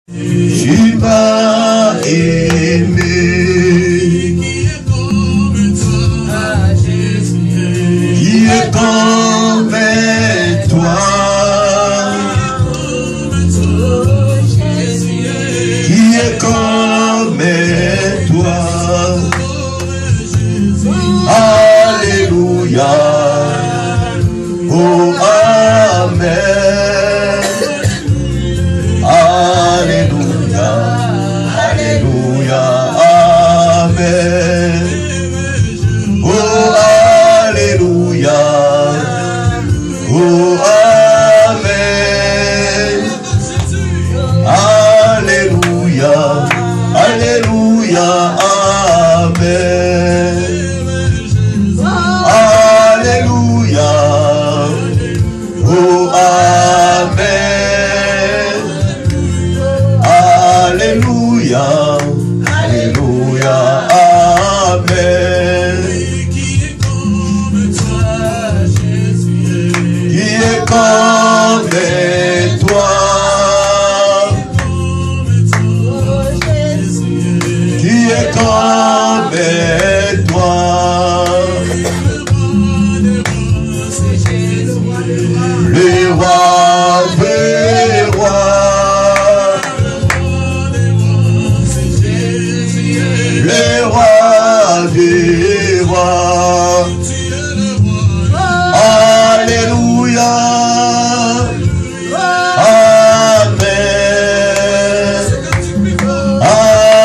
Tu m'as aimé. Qui est comme toi? Qui est comme toi? Alléluia. Oh, amen. Alléluia. Alléluia. Amen. Oh, alléluia. Oh, amen. Alléluia. Alléluia. Amen. Alléluia. Oh, amen. Alléluia. Alléluia. Amen. Qui est comme toi? Qui est comme toi? Le roi des rois, le roi des rois. Alléluia. Amen.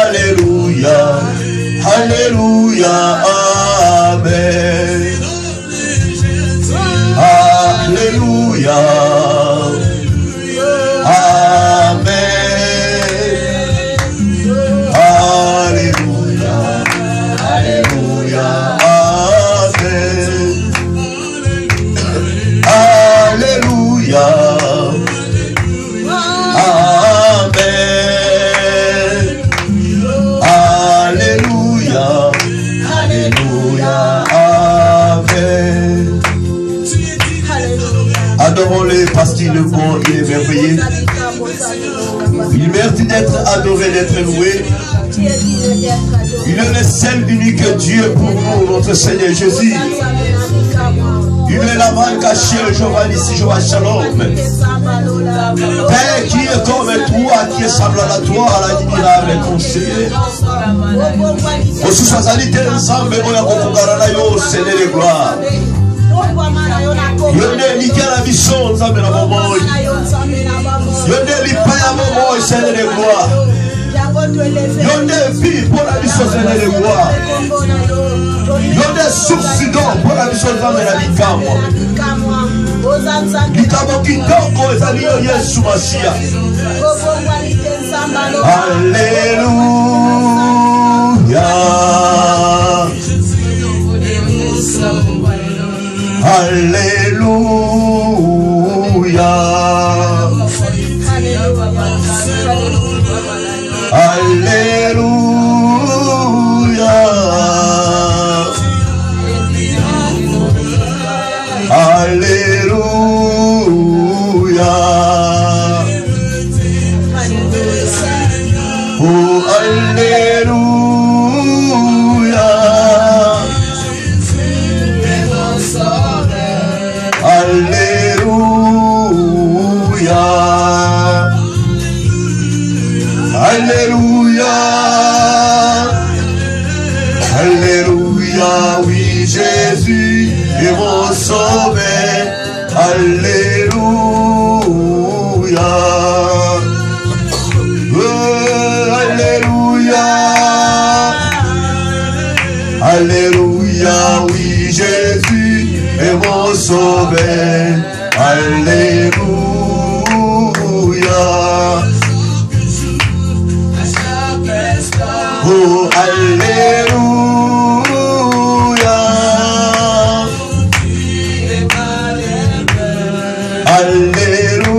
Alléluia. Alléluia. Amen. Alléluia. Amen. Alléluia. Alléluia. Amen. Alléluia. Amen. Alléluia. Alléluia. Amen. Adorons-le parce qu'il est bon, il est merveilleux. Il mérite d'être adoré, d'être loué. Il est le seul unique Dieu pour nous, notre Seigneur Jésus. Il est la main cachée, le Jéhovah ici, Jéhovah Shalom. Père qui est comme toi, qui est semblable à toi, à l'admirable conseiller. Aussi soixante ensemble, on a compris yo, Seigneur de gloire. Yonde Miguel Abisson, Nzambe na Momoy. Yonde Lipaya Momoy, Seigneur de gloire. Yonde vie pour la mission, Seigneur de gloire. Yonde source d'or pour la mission, Nzambe na Bikamo. Bikamo kitoko ezali yo Yesu Masiya. Alléluia. Alléluia. Alléluia. Alléluia. Oh, alléluia. Alléluia. Alléluia. Alléluia. Oui, Jésus est mon sauveur. Alléluia. Alléluia. Alléluia. Oui, Jésus est mon sauveur. Alléluia. Oh, alléluia. Alléluia.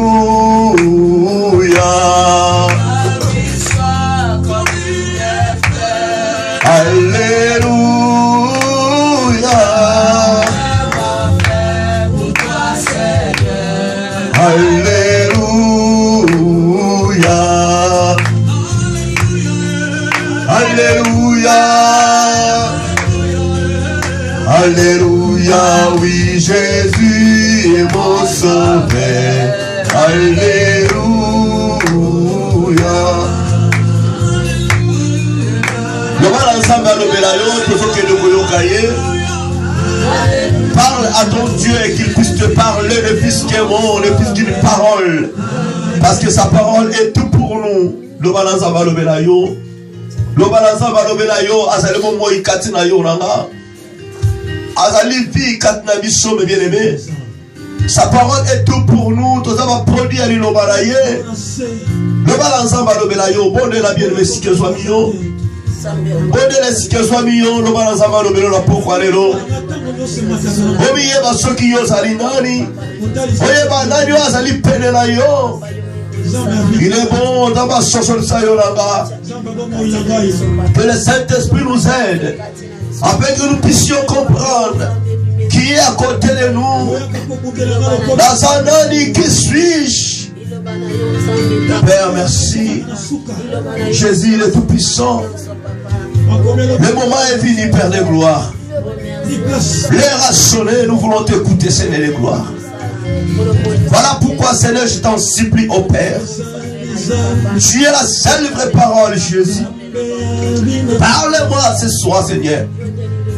Alléluia. Alléluia. Alléluia, oui, Jésus est mon sauveur. Alléluia. Parle à ton Dieu et qu'il puisse te parler, le fils qui est bon, le fils d'une parole. Parce que sa parole est tout pour nous. Le balanza va le belayo. Le balanza va le belayo. Azali momo ikatina yo nanga. Azali vi katina biso me bien aimé. Sa parole est tout pour nous. Tout ça va produire le balaye. Le balanza va le belayo. Bon de la bien aimé si que soit mignon. Bon de la si que soit mignon. Le balanza va le belayo la pourquoi les lots. Omiye ba soki yo zali nani. Oye ba nani yo azali pene la yo. Il est bon d'avoir que le Saint-Esprit nous aide afin que nous puissions comprendre qui est à côté de nous. Dans un année, qui suis-je? Père, merci. Jésus, il est tout puissant. Le moment est venu, Père de gloire. L'air a sonné, nous voulons t'écouter, Seigneur de gloire. Voilà pourquoi, Seigneur, je t'en supplie au Père. Tu es la seule vraie parole, Jésus. Parle-moi ce soir, Seigneur.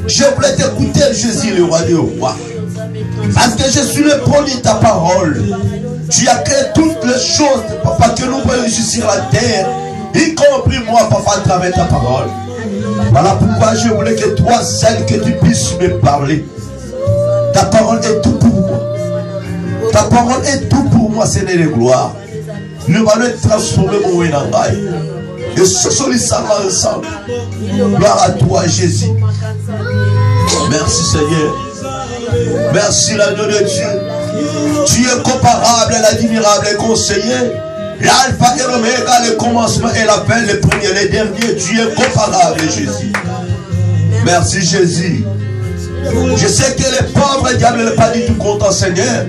Je voulais t'écouter, Jésus, le roi des rois. Parce que je suis le produit de ta parole. Tu as créé toutes les choses, Papa, que nous voyons ici sur la terre, y compris moi, Papa, à travers ta parole. Voilà pourquoi je voulais que toi, seul, que tu puisses me parler. Ta parole est tout pour moi. Ta parole est tout pour moi, Seigneur de gloire. Nous allons transformer mon Wenangai. Et ce sont les savants ensemble. Gloire à toi, Jésus. Merci, Seigneur. Merci, l'agneau de Dieu. Tu es comparable, l'admirable et conseiller. L'alpha et l'oméga, le commencement et la fin, le premier et le dernier. Tu es comparable, Jésus. Merci, Jésus. Je sais que les pauvres, le diable n'est pas du tout content, Seigneur.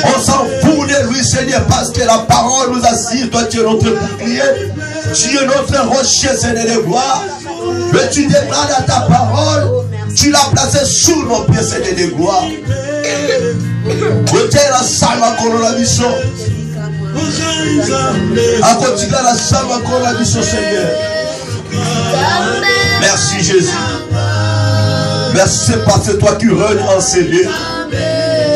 On s'en fout de lui, Seigneur, parce que la parole nous assure. Toi, tu es notre bouclier. Tu es notre rocher, Seigneur de gloire. Mais tu dégrades à ta parole. Tu l'as placé sous nos pieds, Seigneur de gloire. Côté la salle, encore la mission. À côté de la salle, encore la mission, Seigneur. Merci, Jésus. Merci, parce que c'est toi qui règnes en ces lieux.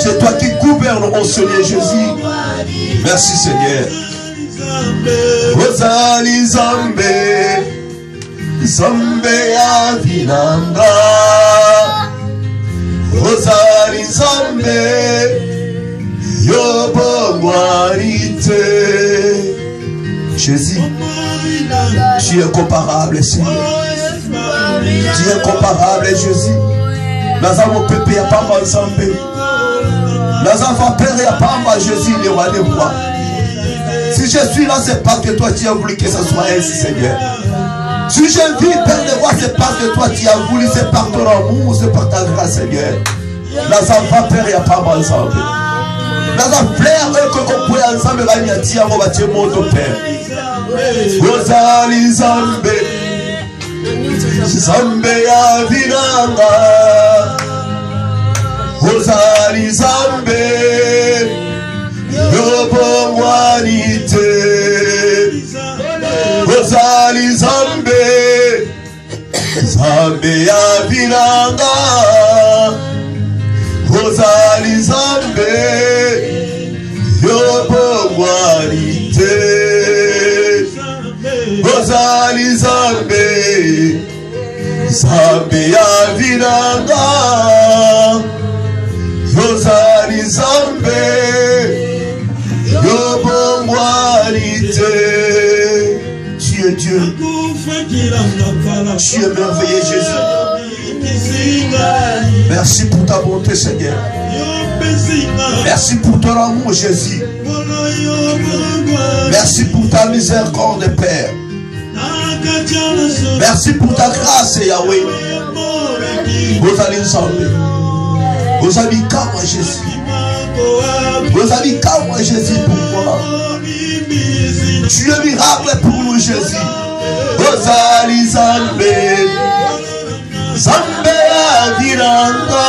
C'est toi qui gouvernes en ce lieu, Jésus. Merci, Seigneur. Rosali Zambe, Zambe Avinanga. Rosali Zambe, Yobongwarite. Jésus, tu es comparable, Seigneur. Tu es comparable, Jésus. Nous avons pépé à Pamba ensemble. Nous avons peur à Pamba, Jésus, le roi des rois. Si je suis là, c'est parce que toi tu as voulu que ce soit ainsi, Seigneur. Si je vis, Père des rois, c'est parce que toi tu as voulu, c'est par ton amour, c'est par ta grâce, Seigneur. Nous avons peur à Pamba ensemble. Nous avons plaire que qu'on peut ensemble, Ragnatia, on va te montrer, Père. Rosali Zambe. Zambe ya vinanga, Rosali Zambe, Yobongwarite. Rosali Zambe, Zambe ya vinanga, Rosali Zambe, Yobongwarite. Rosali Zambe, Zambe ya vinanga, Rosali Zambe, Yobongwarite. Tu es Dieu. Tu es merveilleux, Jésus. Merci pour ta bonté, Seigneur. Merci pour ton amour, Jésus. Merci pour ta miséricorde, Père. Merci pour ta grâce, Yahweh. Vous allez ensemble. Vous allez qu'à moi, Jésus. Vous allez qu'à moi, Jésus, pour moi. Tu es miracle pour nous, Jésus. Ozali Zambe, Zambe Aviranga.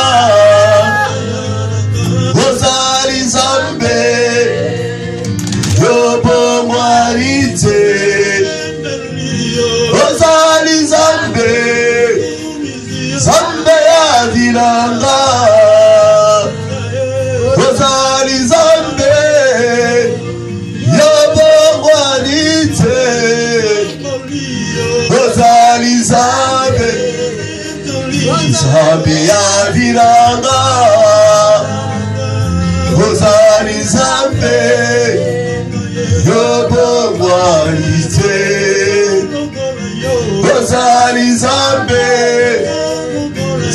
Ozali Zambe, Yobo Mwarite. Ozali Zambe, Zambe Aviranga. Ozali Zambe, Yobo Mwarite. Ozali Zambe, Zambe Aviranga. Ozali Zambe, Yobo Mwarite. Ozali Zambe,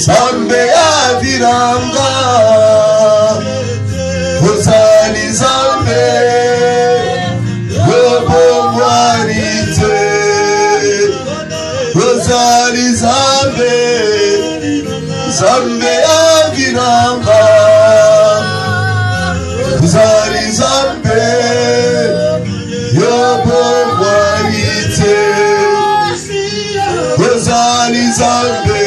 Zambe Aviranga. Ozali Zambe, Yobo Mwarite. Ozali Zambe, Zambe Aviranga. Ozali Zambe, Yobo Mwarite. Ozali Zambe,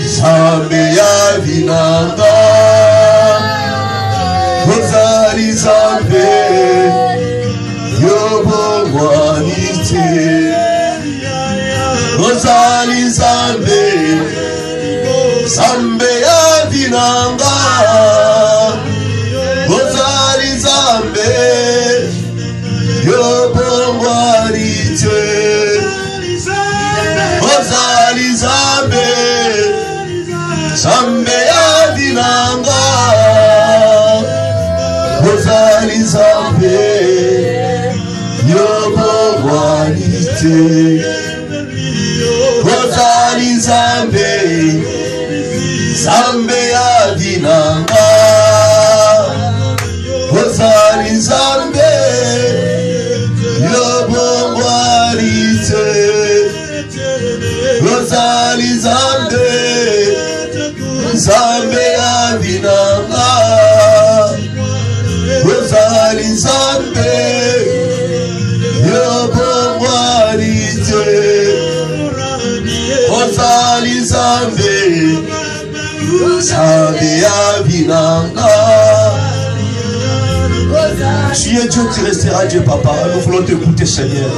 Zambe Aviranga. Ozali Zambe, Yobo Mwarite. Ozali Zambe, Zambe Aviranga. Ozali Zambe, Yobo Mwarite. Ozali Zambe, Zambe Aviranga. Ozali Zambe, Yobo Mwarite. Ozali Zambe, Zambe Aviranga. Ozali Zambe, Yobo Mwarite. Ozali Zambe, Zambe Aviranga. Ozali Zambe, Yobo Mwarite. Ozali Zambe, Zambe Aviranga. Tu es Dieu, tu resteras Dieu, Papa. Nous voulons t'écouter, Seigneur.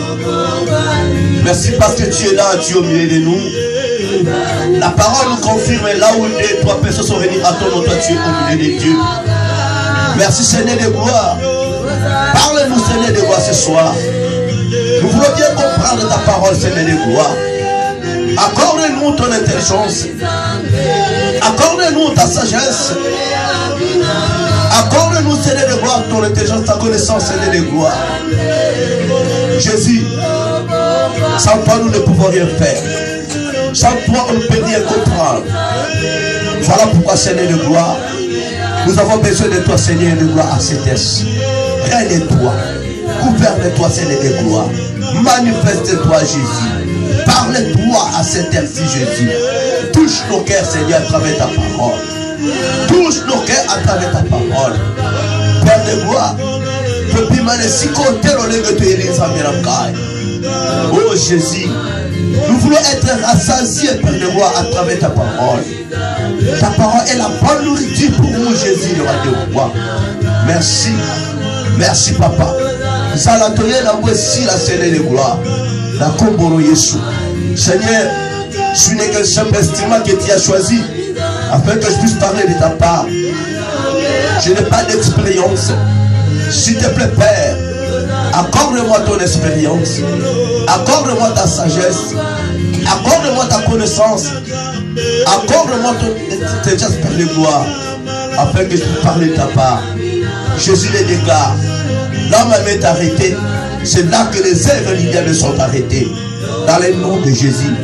Merci parce que tu es là, Dieu, au milieu de nous. La parole nous confirme, là où les trois personnes sont réunies à ton nom, toi tu es au milieu des dieux. Merci, Seigneur de gloire. Parle-nous, Seigneur de gloire, ce soir. Nous voulons bien comprendre ta parole, Seigneur de gloire. Accorde-nous ton intelligence. Accorde-nous ta sagesse. Accorde-nous, Seigneur de gloire, ton intelligence, ta connaissance, Seigneur de gloire. Jésus, sans toi nous ne pouvons rien faire. Sans toi on ne peut rien comprendre. Voilà pourquoi, Seigneur de gloire, nous avons besoin de toi, Seigneur de gloire, à cette est. Règne-toi, gouverne-toi, Seigneur de gloire. Manifeste-toi, Jésus. Parle-toi à cette heure-ci, Jésus. Touche nos cœurs, Seigneur, à travers ta parole. Touche nos cœurs à travers ta parole. Père de gloire, oh Jésus, nous voulons être rassasiés, Père de gloire, à travers ta parole. Ta parole est la bonne nourriture pour nous, Jésus, le roi de gloire. Merci, merci, Papa. Salatoye la voici la Seigneur de gloire. La Komboro Yesu. Seigneur, je n'ai qu'un simple instrument que tu as choisi afin que je puisse parler de ta part. Je n'ai pas d'expérience. S'il te plaît, Père, accorde-moi ton expérience. Accorde-moi ta sagesse. Accorde-moi ta connaissance. Accorde-moi ton intelligence, Père de gloire, afin que je puisse parler de ta part. Jésus les dégâts. Là, ma main est arrêtée. C'est là que les œuvres du diable sont arrêtées. Dans le nom de Jésus.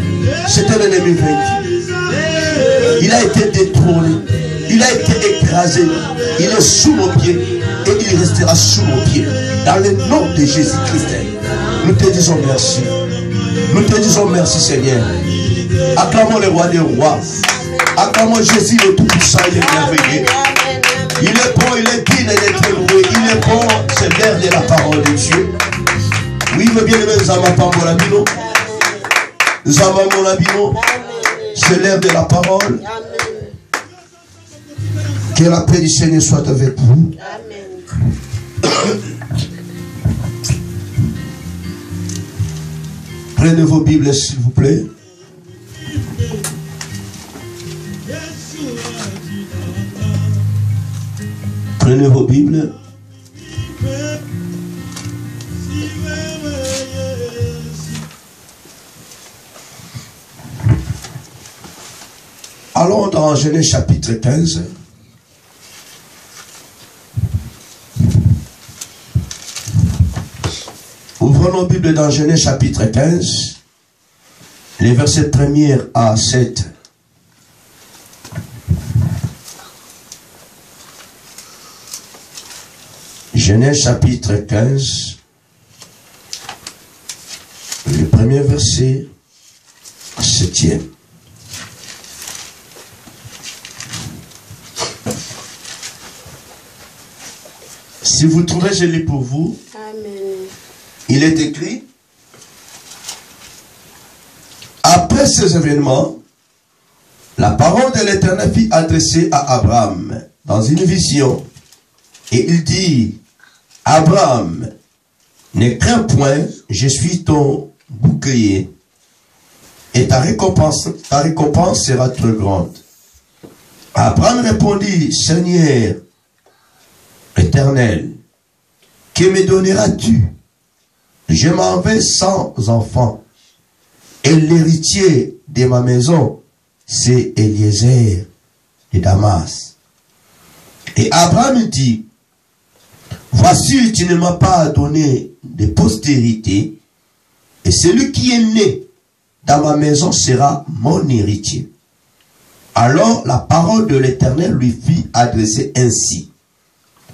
C'était l'ennemi vaincu. Il a été détrôné. Il a été écrasé. Il est sous nos pieds. Et il restera sous nos pieds. Dans le nom de Jésus-Christ. Nous te disons merci. Nous te disons merci, Seigneur. Acclamons le roi des rois. Acclamons Jésus le Tout-Puissant et le merveilleux. Il est bon, il est digne d'être loué. Il est bon, c'est l'air de la parole de Dieu. Oui, mes bien-aimés, nous avons pas mon abino. Nous avons mon abino. C'est l'heure de la parole. Que la paix du Seigneur soit avec vous. Prenez vos Bibles, s'il vous plaît. Prenez vos Bibles. Allons dans Genèse chapitre 15. Ouvrons nos Bibles dans Genèse chapitre 15, les versets 1er à 7. Genèse chapitre 15, le premier verset, 7e. Si vous trouvez, je lis pour vous. Amen. Il est écrit, après ces événements, la parole de l'Éternel fut adressée à Abraham dans une vision. Et il dit, Abraham, ne crains point, je suis ton bouclier, et ta récompense sera très grande. Abraham répondit, Seigneur Éternel, que me donneras-tu? Je m'en vais sans enfant, et l'héritier de ma maison, c'est Eliezer de Damas. Et Abraham dit, voici, tu ne m'as pas donné de postérité, et celui qui est né dans ma maison sera mon héritier. Alors la parole de l'Éternel lui fit adresser ainsi,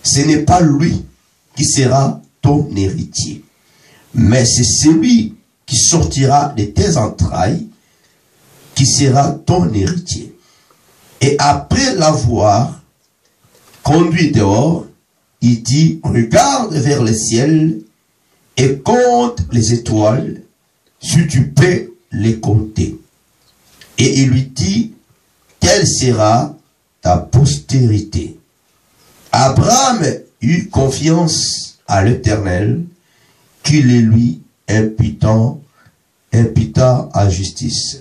ce n'est pas lui qui sera ton héritier, mais c'est celui qui sortira de tes entrailles qui sera ton héritier. Et après l'avoir conduit dehors, il dit, regarde vers le ciel et compte les étoiles, si tu peux les compter. Et il lui dit, telle sera ta postérité. Abraham eut confiance à l'Éternel, qui les lui imputa à justice.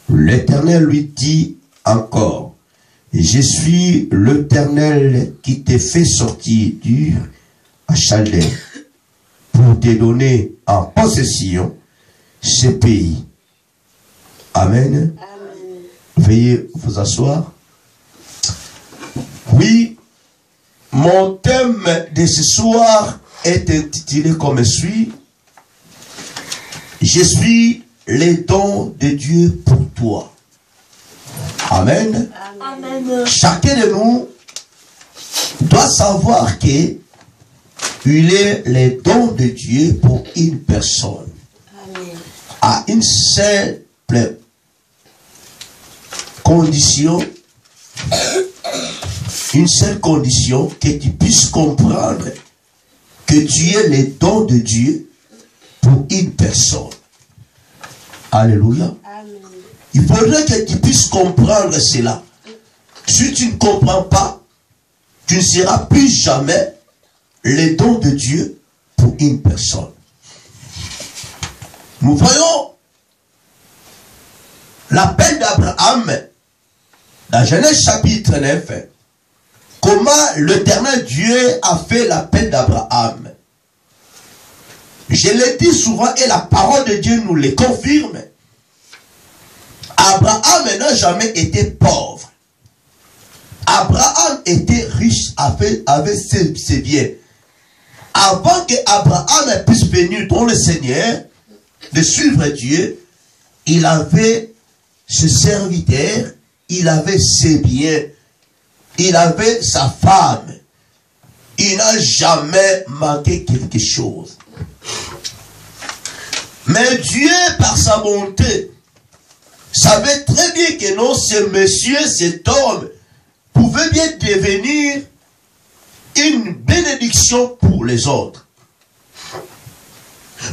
L'Éternel lui dit encore, je suis l'Éternel qui t'ai fait sortir d'Ur à Chaldée pour te donner en possession ce pays. Amen. Amen. Veuillez vous asseoir. Oui, mon thème de ce soir est intitulé comme suit. Je suis les dons de Dieu pour toi. Amen. Amen. Chacun de nous doit savoir que il est les dons de Dieu pour une personne. Amen. À une simple condition, une seule condition, que tu puisses comprendre que tu es les dons de Dieu pour une personne. Alléluia. Amen. Il faudrait que tu puisses comprendre cela. Si tu ne comprends pas, tu ne seras plus jamais les dons de Dieu pour une personne. Nous voyons l'appel d'Abraham dans Genèse chapitre 9. Comment l'Éternel Dieu a fait l'appel d'Abraham. Je l'ai dit souvent et la parole de Dieu nous le confirme. Abraham n'a jamais été pauvre. Abraham était riche avec ses biens. Avant que Abraham puisse venir dans le Seigneur, de suivre Dieu, il avait ses serviteurs, il avait ses biens, il avait sa femme. Il n'a jamais manqué quelque chose. Mais Dieu, par sa bonté, savait très bien que non, ce monsieur, cet homme, pouvait bien devenir une bénédiction pour les autres.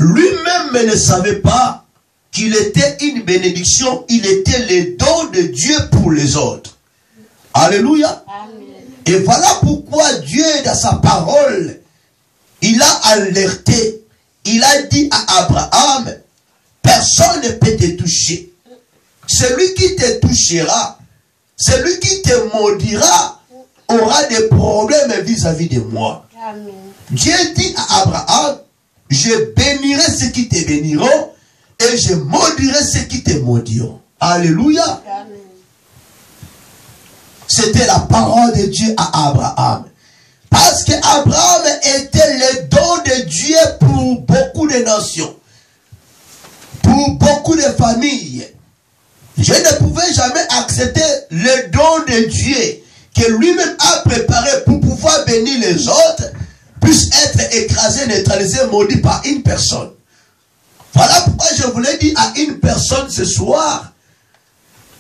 Lui-même ne savait pas qu'il était une bénédiction, il était le don de Dieu pour les autres. Alléluia. Amen. Et voilà pourquoi Dieu, dans sa parole, il a alerté, il a dit à Abraham, personne ne peut te toucher. Celui qui te touchera, celui qui te maudira, aura des problèmes vis-à-vis de moi. Amen. Dieu dit à Abraham, je bénirai ceux qui te béniront et je maudirai ceux qui te maudiront. Alléluia. Amen. C'était la parole de Dieu à Abraham. Parce qu'Abraham était le don de Dieu pour beaucoup de nations. Pour beaucoup de familles. Je ne pouvais jamais accepter le don de Dieu que lui-même a préparé pour pouvoir bénir les autres, puisse être écrasé, neutralisé, maudit par une personne. Voilà pourquoi je voulais dire à une personne ce soir,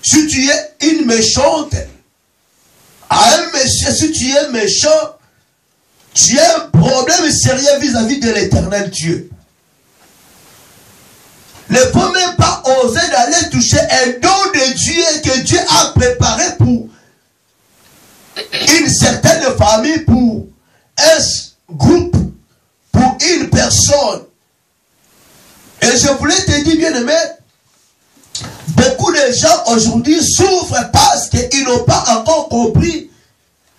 si tu es une méchante, à un monsieur, si tu es méchant, tu as un problème sérieux vis-à-vis de l'éternel Dieu. Ne faut même pas oser d'aller toucher un don de Dieu que Dieu a préparé pour une certaine famille, pour un groupe, pour une personne. Et je voulais te dire, bien aimé, beaucoup de gens aujourd'hui souffrent parce qu'ils n'ont pas encore compris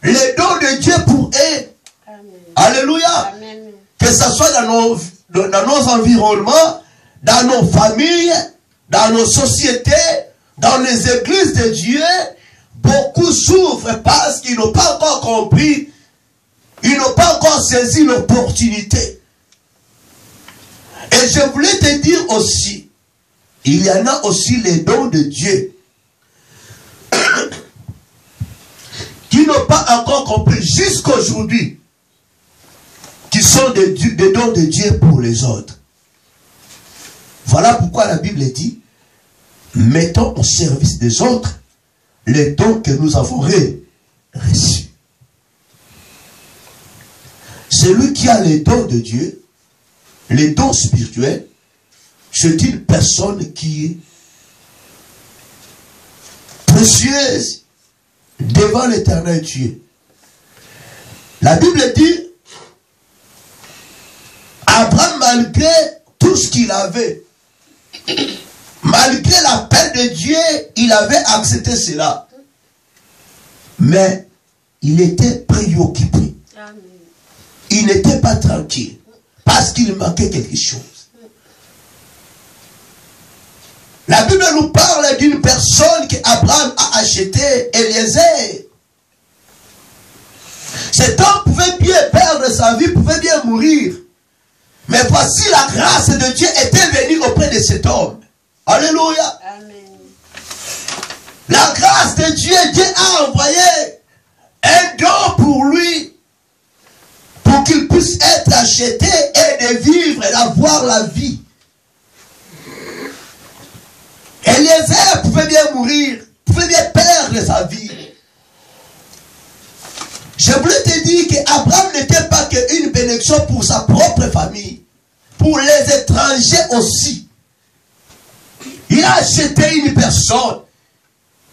les dons de Dieu pour eux. Amen. Alléluia. Amen. Que ce soit dans nos environnements, dans nos familles, dans nos sociétés, dans les églises de Dieu, beaucoup souffrent parce qu'ils n'ont pas encore compris, ils n'ont pas encore saisi l'opportunité. Et je voulais te dire aussi, il y en a aussi les dons de Dieu qui n'ont pas encore compris jusqu'aujourd'hui, qui sont des dons de Dieu pour les autres. Voilà pourquoi la Bible dit, mettons au service des autres les dons que nous avons reçus. Celui qui a les dons de Dieu, les dons spirituels, c'est une personne qui est précieuse devant l'éternel Dieu. La Bible dit, Abraham, malgré tout ce qu'il avait, malgré l'appel de Dieu, il avait accepté cela. Mais il était préoccupé. Il n'était pas tranquille. Parce qu'il manquait quelque chose. La Bible nous parle d'une personne qu'Abraham a acheté, Eliezer. Cet homme pouvait bien perdre sa vie, pouvait bien mourir. Mais voici la grâce de Dieu était venue auprès de cet homme. Alléluia. Amen. La grâce de Dieu, Dieu a envoyé un don pour lui, pour qu'il puisse être acheté et de vivre et d'avoir la vie. Eliezer pouvait bien mourir, pouvait bien perdre sa vie. Je voulais te dire qu'Abraham n'était pas qu'une bénédiction pour sa propre famille, pour les étrangers aussi. Il a acheté une personne,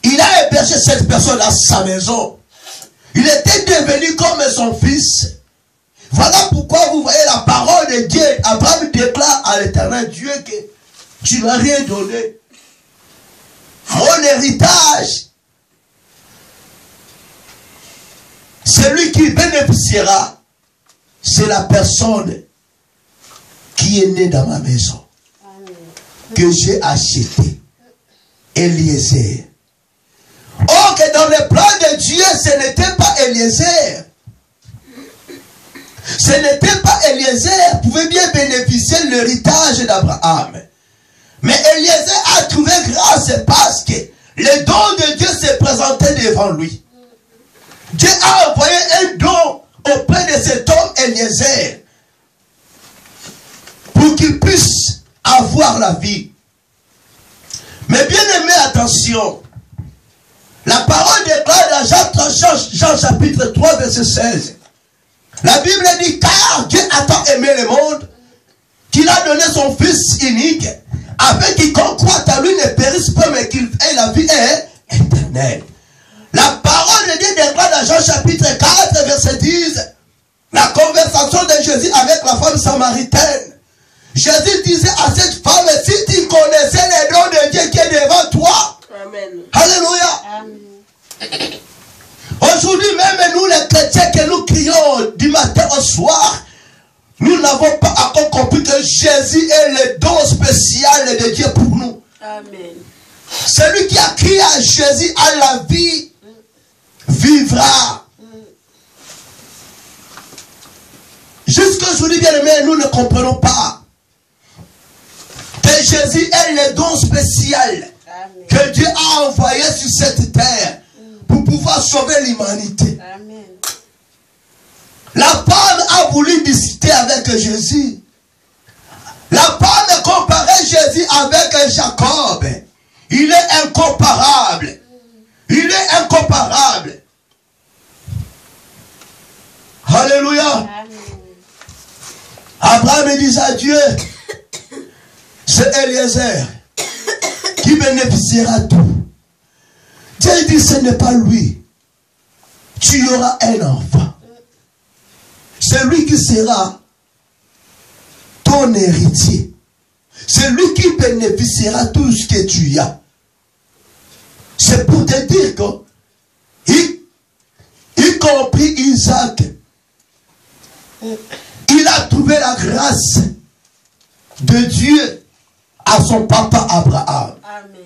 il a hébergé cette personne dans sa maison. Il était devenu comme son fils. Voilà pourquoi vous voyez la parole de Dieu. Abraham déclare à l'éternel Dieu que tu ne m'as rien donné. Mon héritage, celui qui bénéficiera, c'est la personne qui est née dans ma maison. Amen. Que j'ai acheté. Eliezer. Or que dans le plan de Dieu, ce n'était pas Eliezer. Ce n'était pas Eliezer qui pouvait bien bénéficier de l'héritage d'Abraham. Mais Eliezer a trouvé grâce parce que le don de Dieu s'est présenté devant lui. Dieu a envoyé un don auprès de cet homme Eliezer pour qu'il puisse avoir la vie. Mais bien aimé, attention. La parole déclare dans Jean chapitre 3 verset 16. La Bible dit, car Dieu a tant aimé le monde qu'il a donné son Fils unique, afin qu'il croit à lui ne périsse pas, mais qu'il ait la vie éternelle. La parole de Dieu déclare dans Jean chapitre 4, verset 10, la conversation de Jésus avec la femme samaritaine. Jésus disait à cette femme, si tu connaissais les dons de Dieu qui est devant toi. Amen. Alléluia. Amen. Aujourd'hui, même nous les chrétiens que nous crions du matin au soir, nous n'avons pas encore compris que Jésus est le don spécial de Dieu pour nous. Amen. Celui qui a crié à Jésus à la vie vivra. Jusqu'aujourd'hui, bien aimé, nous ne comprenons pas que Jésus est le don spécial que Dieu a envoyé sur cette terre pour pouvoir sauver l'humanité. La femme a voulu discuter avec Jésus. La femme comparait Jésus avec Jacob. Il est incomparable. Il est incomparable. Alléluia. Abraham dit à Dieu, c'est Eliezer qui bénéficiera de tout. Dieu dit, ce n'est pas lui. Tu auras un enfant. C'est lui qui sera ton héritier. C'est lui qui bénéficiera de tout ce que tu as. C'est pour te dire que, y compris Isaac, il a trouvé la grâce de Dieu à son papa Abraham. Amen.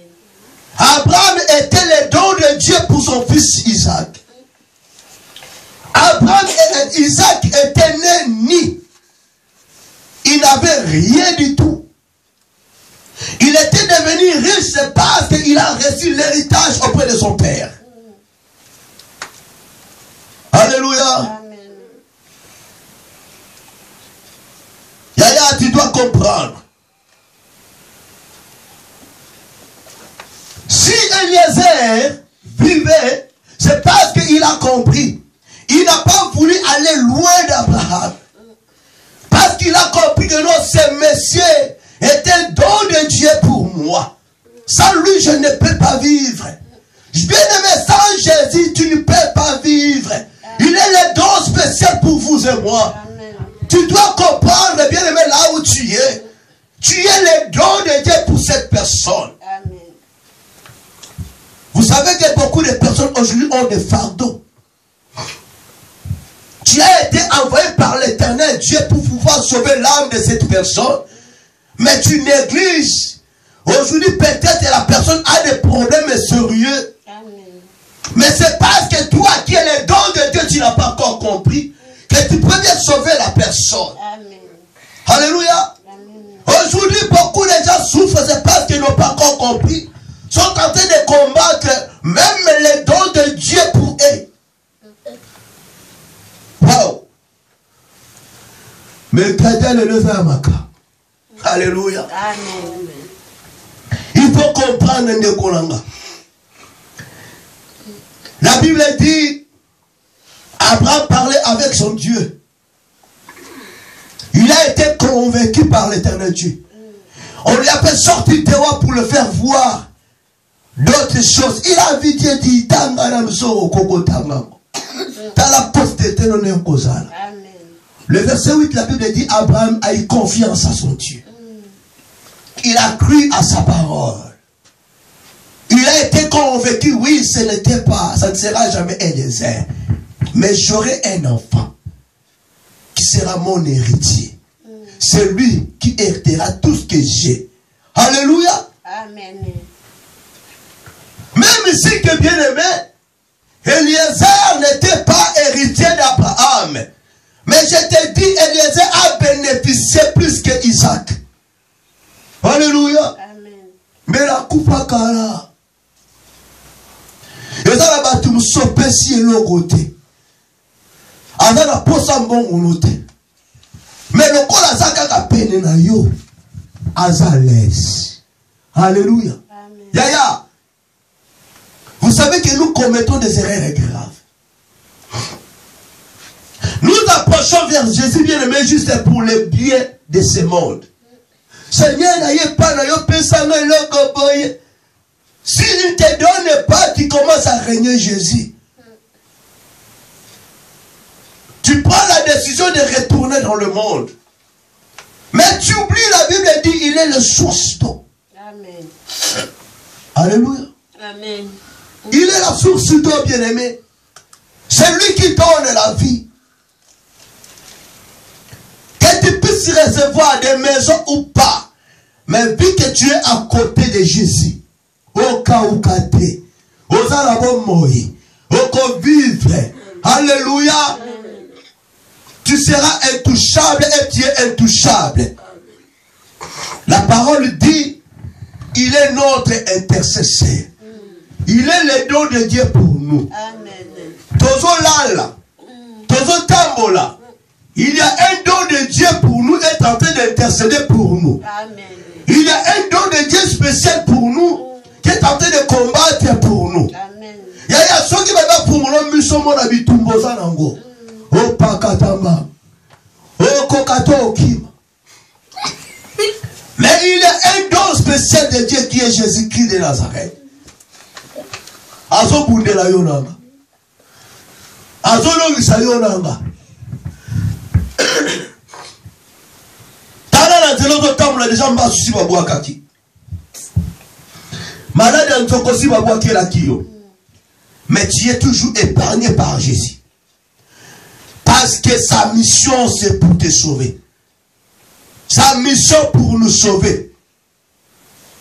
Abraham était le don de Dieu pour son fils Isaac. Abraham et Isaac étaient nés nus. Il n'avait rien du tout. Il était devenu riche parce qu'il a reçu l'héritage auprès de son père. Alléluia. Amen. Yaya, tu dois comprendre. Si Eliezer vivait, c'est parce qu'il a compris. Il n'a pas voulu aller loin d'Abraham. Parce qu'il a compris que non, ce monsieur était le don de Dieu pour moi. Sans lui, je ne peux pas vivre. Bien aimé, sans Jésus, tu ne peux pas vivre. Il est le don spécial pour vous et moi. Amen. Tu dois comprendre, bien aimé, là où tu es. Tu es le don de Dieu pour cette personne. Amen. Vous savez que beaucoup de personnes aujourd'hui ont des fardeaux. Tu as été envoyé par l'Éternel Dieu pour pouvoir sauver l'âme de cette personne. Mais tu négliges. Aujourd'hui, peut-être que la personne a des problèmes sérieux. Amen. Mais c'est parce que toi qui es le don de Dieu, tu n'as pas encore compris que tu peux bien sauver la personne. Amen. Alléluia. Amen. Aujourd'hui, beaucoup de gens souffrent, c'est parce qu'ils n'ont pas encore compris. Ils sont en train de combattre même les dons de Dieu pour eux. Wow. Mais le chrétien ne le fait pas. Alléluia. Amen. Il faut comprendre Ndekolanga. La Bible dit, Abraham parlait avec son Dieu. Il a été convaincu par l'Éternel Dieu. On lui a fait sortir de roi pour le faire voir d'autres choses. Il a vu Dieu dit, le verset 8, la Bible dit, Abraham a eu confiance à son Dieu. Il a cru à sa parole. Il a été convaincu, oui, ce n'était pas, ça ne sera jamais Eliezer. Mais j'aurai un enfant qui sera mon héritier. C'est lui qui héritera tout ce que j'ai. Alléluia. Amen. Même si que bien aimé, Eliezer n'était pas héritier d'Abraham. Mais je te dis, Eliezer a bénéficié plus que Isaac. Alléluia. Amen. Mais la coupe à Kala. Et ça, la bâtiment s'opère si elle est côté. Aza la pose en bon unote. Mais le col a zaka peine na yo. Aza laisse. Alléluia. Amen. Yaya. Vous savez que nous commettons des erreurs graves. Nous approchons vers Jésus bien-aimé juste pour le bien de ce monde. Seigneur, si il ne te donne pas, tu commences à régner Jésus. Tu prends la décision de retourner dans le monde. Mais tu oublies, la Bible dit, il est le source d'eau. Amen. Alléluia. Amen. Il est la source d'eau, bien-aimé. C'est lui qui donne la vie. Que tu puisses recevoir des maisons ou pas, mais vu que tu es à côté de Jésus, au cas où tu aux arabes moïs, au vivre, alléluia, tu seras intouchable et tu es intouchable. La parole dit, il est notre intercesseur. Il est le don de Dieu pour nous. Tozo lala, tozo tambola. Il y a un don de Dieu pour nous, est en train d'intercéder pour nous. Amen. Il y a un don de Dieu spécial pour nous, qui est en train de combattre pour nous. Amen. Il y a ceux qui va pour nous, misomo na bitumbo zanango. O pakatamba. O kokato okima. Mais il y a un don spécial de Dieu qui est Jésus-Christ de Nazareth. Azo bundela yonanga. Azo longisa yonanga. Tala na zelo to tamula déjà mba susi babwa kaki. Malade en tokosi babwa kela kiyo. Mais tu es toujours épargné par Jésus. Parce que sa mission c'est pour te sauver. Sa mission pour nous sauver.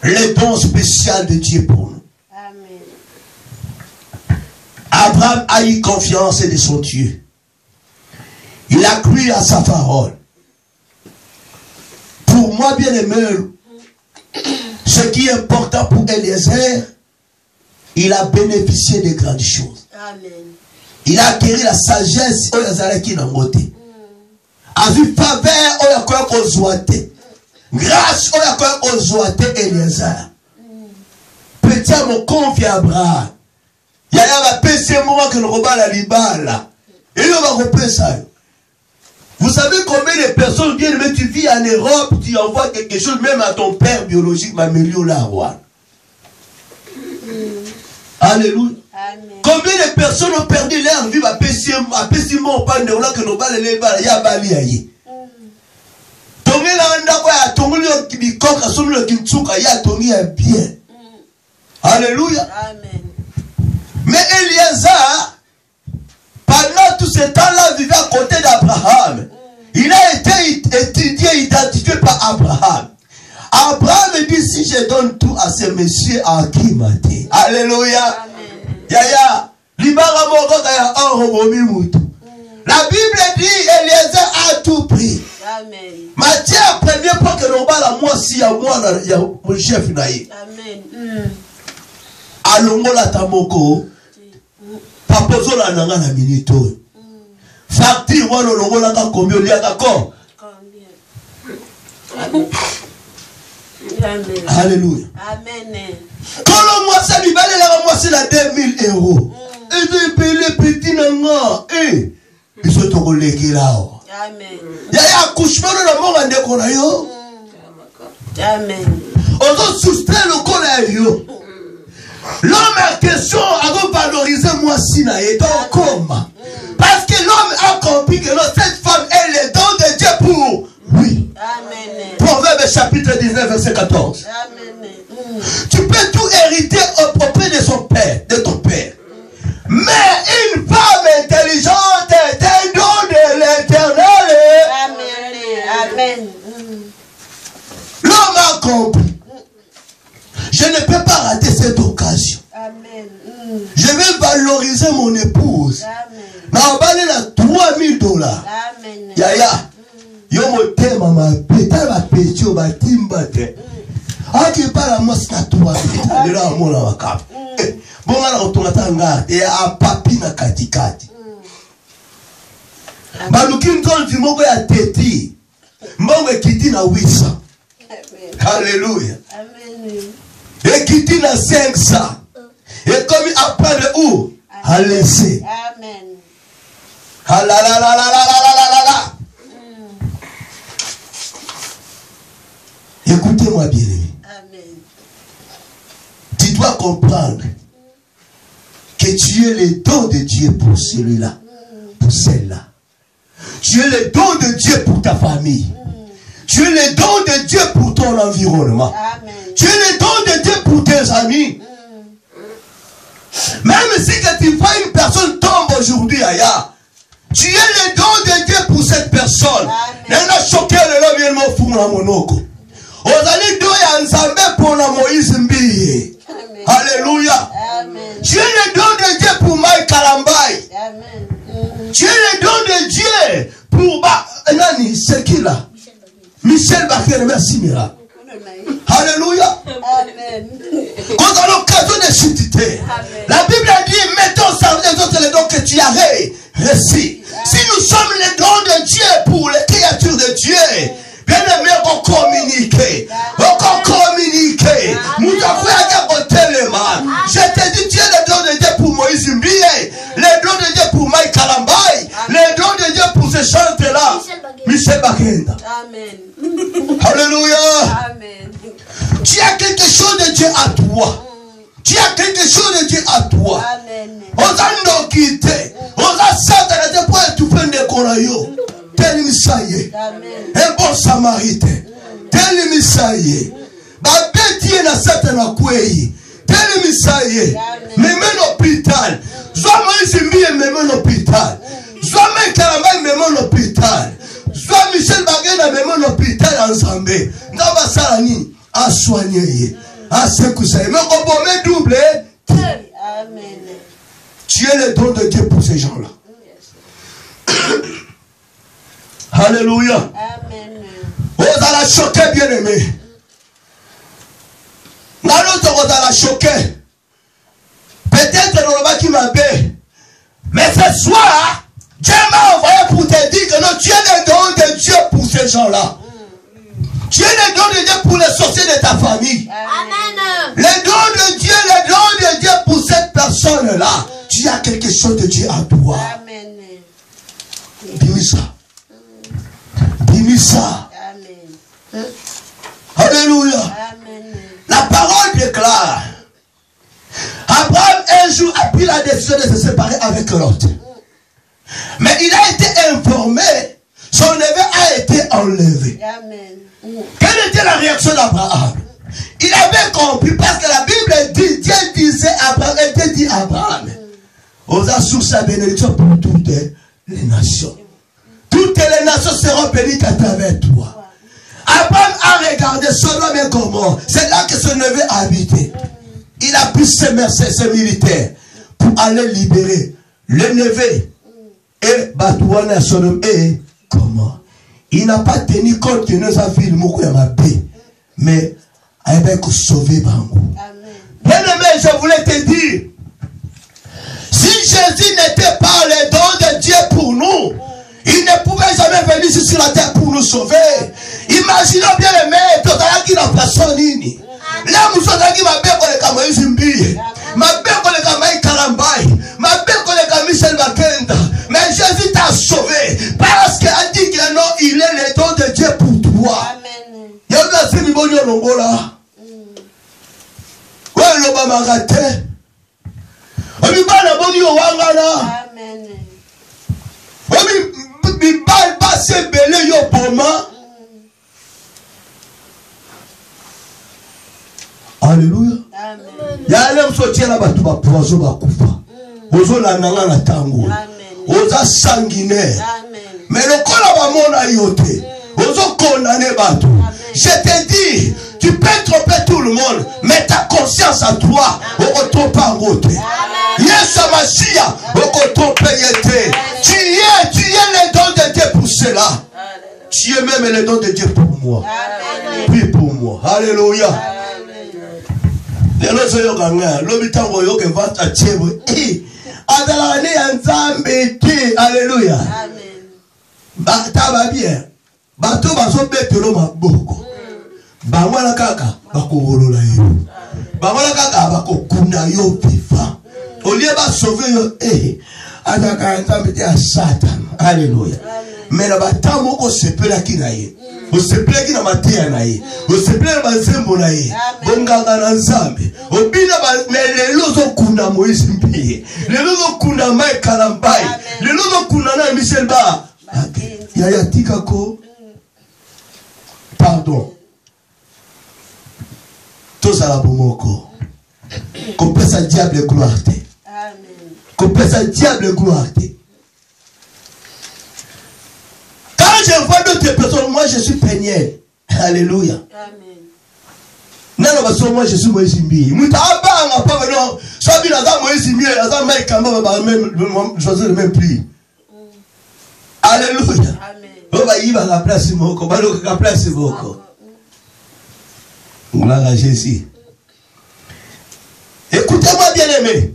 Le don spécial de Dieu pour nous. Amen. Abraham a eu confiance de son Dieu. Il a cru à sa parole. Pour moi, bien aimé, ce qui est important pour Eliezer, il a bénéficié de grandes choses. Amen. Il a acquis la sagesse au Yazareki Nangote. A vu faveur au Yakoya Kozouate. Grâce au Yakoya Kozouate Eliezer. Petit à mon confiant Abraham. Il y a un PC moi que le robot la libala. Et il va repérer ça. Vous savez combien de personnes viennent, mais tu vis en Europe, tu envoies quelque chose même à ton père biologique, Mamélio Laroua. Alléluia. Amen. Combien de personnes ont perdu leur vie à Pessimon, pas de là que nous balles les balles, il y a bali aïe. Tongi la ndako ya tongi le bikoka somme le kimtsuka ya tongi ya bien. Alléluia. Amen. Mais Eliezer, pendant tout ce temps-là, vivait à côté d'Abraham. Il a été étudié, identifié par Abraham. Abraham dit, si je donne tout à ce monsieur à qui m'a dit. Alléluia. Yaya. La Bible dit, Eliezer a tout pris. Amen. Matthieu, premier point que l'on va la moi si à moi, il y a mon chef naïe. Amen. Alongola tamoko. Papozo la nanga na minito. Fakti wana longola ka combien lia d'accord? Amen. Alléluia. Amen. Quand moi ça lui valait la moi c'est la 2000 €. Et de payer petit nanga. Ils sont au collègue là. Amen. Ya accouchement na monga ndeko na yo. Amen. Ozo soustraire le corps na yo. L'homme en question a valorisé moi si na étant comme. Parce que l'homme a compris que cette femme est le don de Dieu pour lui. Amen. Proverbe chapitre 19 verset 14. Amen. Tu peux tout hériter auprès de son père, de ton père. Mais une femme intelligente est un don de l'Éternel. Amen. Amen. L'homme a compris. Je ne peux pas rater cette occasion. Amen. Je vais valoriser mon épouse. Amen. Na balé na $3000. Amen. Yaya. Yo motema mapeta ba petio ba timbate. Aki para mosna $3000. Lelo amona wakapa. Bonga na otonga tanga e a papi na katikati. Baluki ntonzi moko ya teti. Mbongo ekiti na 800. Alléluia. Amen. Et quitter la 500. Et comme il apprend de où? À laisser. Amen. Ah la la la la la la la la la. Écoute Écoutez-moi bien aimé. Amen. Tu dois comprendre que tu es le don de Dieu pour celui-là, pour celle-là. Tu es le don de Dieu pour ta famille. Tu es le don de Dieu pour ton environnement. Amen. Tu es le don de Dieu pour tes amis. Même si que tu vois une personne tombe aujourd'hui ailleurs, tu es le don de Dieu pour cette personne. Nena choqué le lobby et mon fou na monoko. Ozali do ya nzambe pour la Moïse Mbiye. Alléluia. Amen. Tu es le don de Dieu pour Mike Kalambai. Amen. Tu es le don de Dieu pour Nani, c'est qui là? Michel Bakere, merci Mira. Alléluia. Amen. Quand on a l'occasion de chuter, la Bible a dit, mettons ça les autres les dons que tu as reçus. Si nous sommes les dons de Dieu pour les créatures de Dieu, bien aimé, on communique. On communique. Nous avons je te dis, tu es le don de Dieu pour Moïse Mbiye, le don de Dieu pour Mike Kalambai, le don de Dieu pour ce chanteur-là, Michel Bakenda. Amen. Alléluia. Amen. Tu as quelque chose de Dieu à toi. Tu as quelque chose de Dieu à toi. Amen. Ozando quitté. Oza satana te pour étouffer des corayo. Tel misaye. Un bon samaritain. Tel misaye. Ba beti na satana kwei. Tel misaye. Même l'hôpital. Soit Moïse Mbiye même l'hôpital. Soit Mike Kalambai même l'hôpital. Soit Michel Bakenda même l'hôpital ensemble. Ngaba salani a soigné. À ce que ça est. Mais on peut double. Amen. Tu es le don de Dieu pour ces gens-là. Alléluia. Amen. On a la choqué, bien aimé. On a la choqué. Peut-être on va qui m'a bé. Mais ce soir, Dieu m'a envoyé pour te dire que non, tu es le don de Dieu pour ces gens-là. Tu es le don de Dieu pour les sorciers de ta famille. Amen. Le don de Dieu, pour cette personne-là. Tu as quelque chose de Dieu à toi. Amen. Bimisa. Bimisa. Amen. Alléluia. Amen. La parole déclare. Abraham un jour a pris la décision de se séparer avec l'autre. Mais il a été informé. Son neveu a été enlevé. Amen. Quelle était la réaction d'Abraham? Il avait compris parce que la Bible dit, Dieu disait Abraham, et Dieu dit Abraham, osa sur sa bénédiction pour toutes les nations. Toutes les nations seront bénies à travers toi. Abraham a regardé Sodome et Gomorrhe. C'est là que son neveu a habité. Il a pris ses mercenaires, ses militaires, pour aller libérer le neveu et Batouana Sodome et Gomorrhe. Il n'a pas tenu compte que nous avons vu le mot mais avec sauver Bango. Bien aimé, je voulais te dire, si Jésus n'était pas le don de Dieu pour nous, il ne pouvait jamais venir sur la terre pour nous sauver. Imaginons bien aimé, tout à l'heure qui n'a personne. Là, nous sommes qui m'a bien collé comme Moïse Mbiye, m'a bien collé comme Mike Kalambai, m'a bien collé comme Michel Bakenda. Mais Jésus t'a sauvé parce qu'il a dit que non, il est le don de Dieu pour toi. Amen. Il y a un peu de bonheur au là. Ouais, l'homme m'a raté. On lui parle de bonheur au Wangana. Amen. On lui parle pas se belé yo poma. Alléluia. Amen. Il y a un homme sorti là-bas, tout va poison, va couper. Ozo la nanga na tango. Oza sanguinaire. Amen. Mais le collab mona yote. Ozo condamné bateau. Je te dis, tu peux tromper tout le monde, mais ta conscience à toi, au trompe en route. Yes, Machia, au trompe yete. Tu es le don de Dieu pour cela. Tu es même le don de Dieu pour moi. Puis pour moi. Alléluia. Lelozo yokanga, lobitango yoke vata chebo. Adalane yanzambe ti. Alléluia. Amen. Taba bien. Bato baso betelo maboko. Bangwana kaka bako wolola yo. Bangwana kaka bako kunda yo vivant. Olie ba sauver yo adaka yanzambe ti a Satan. Alléluia. Mais la batamo ko sepela kinaye. Osepelaki na mateya na ye. Osepelaki na banzembo na ye. Bonganga na Nzambe. Obina lelo zokunda Moïse mpiye. Lelo zokunda Mike Kalambai. Lelo zokunda na Michel Ba. Yaya tikako. Pardon. Tozala bomoko. Kopesa diable gloire te. Amen. Kopesa diable gloire te. Quand je vois d'autres personnes, moi je suis Peniel. Alléluia. Amen. Non, parce que moi je suis Moïse Mbi. Mouta abanga pas non. Soit bien dans Moïse Mbi, dans Mike Kamba va même choisir le même prix. Alléluia. Amen. On va y va la place moko, ba lo ka place moko. Gloire à Jésus. Écoutez-moi bien aimé.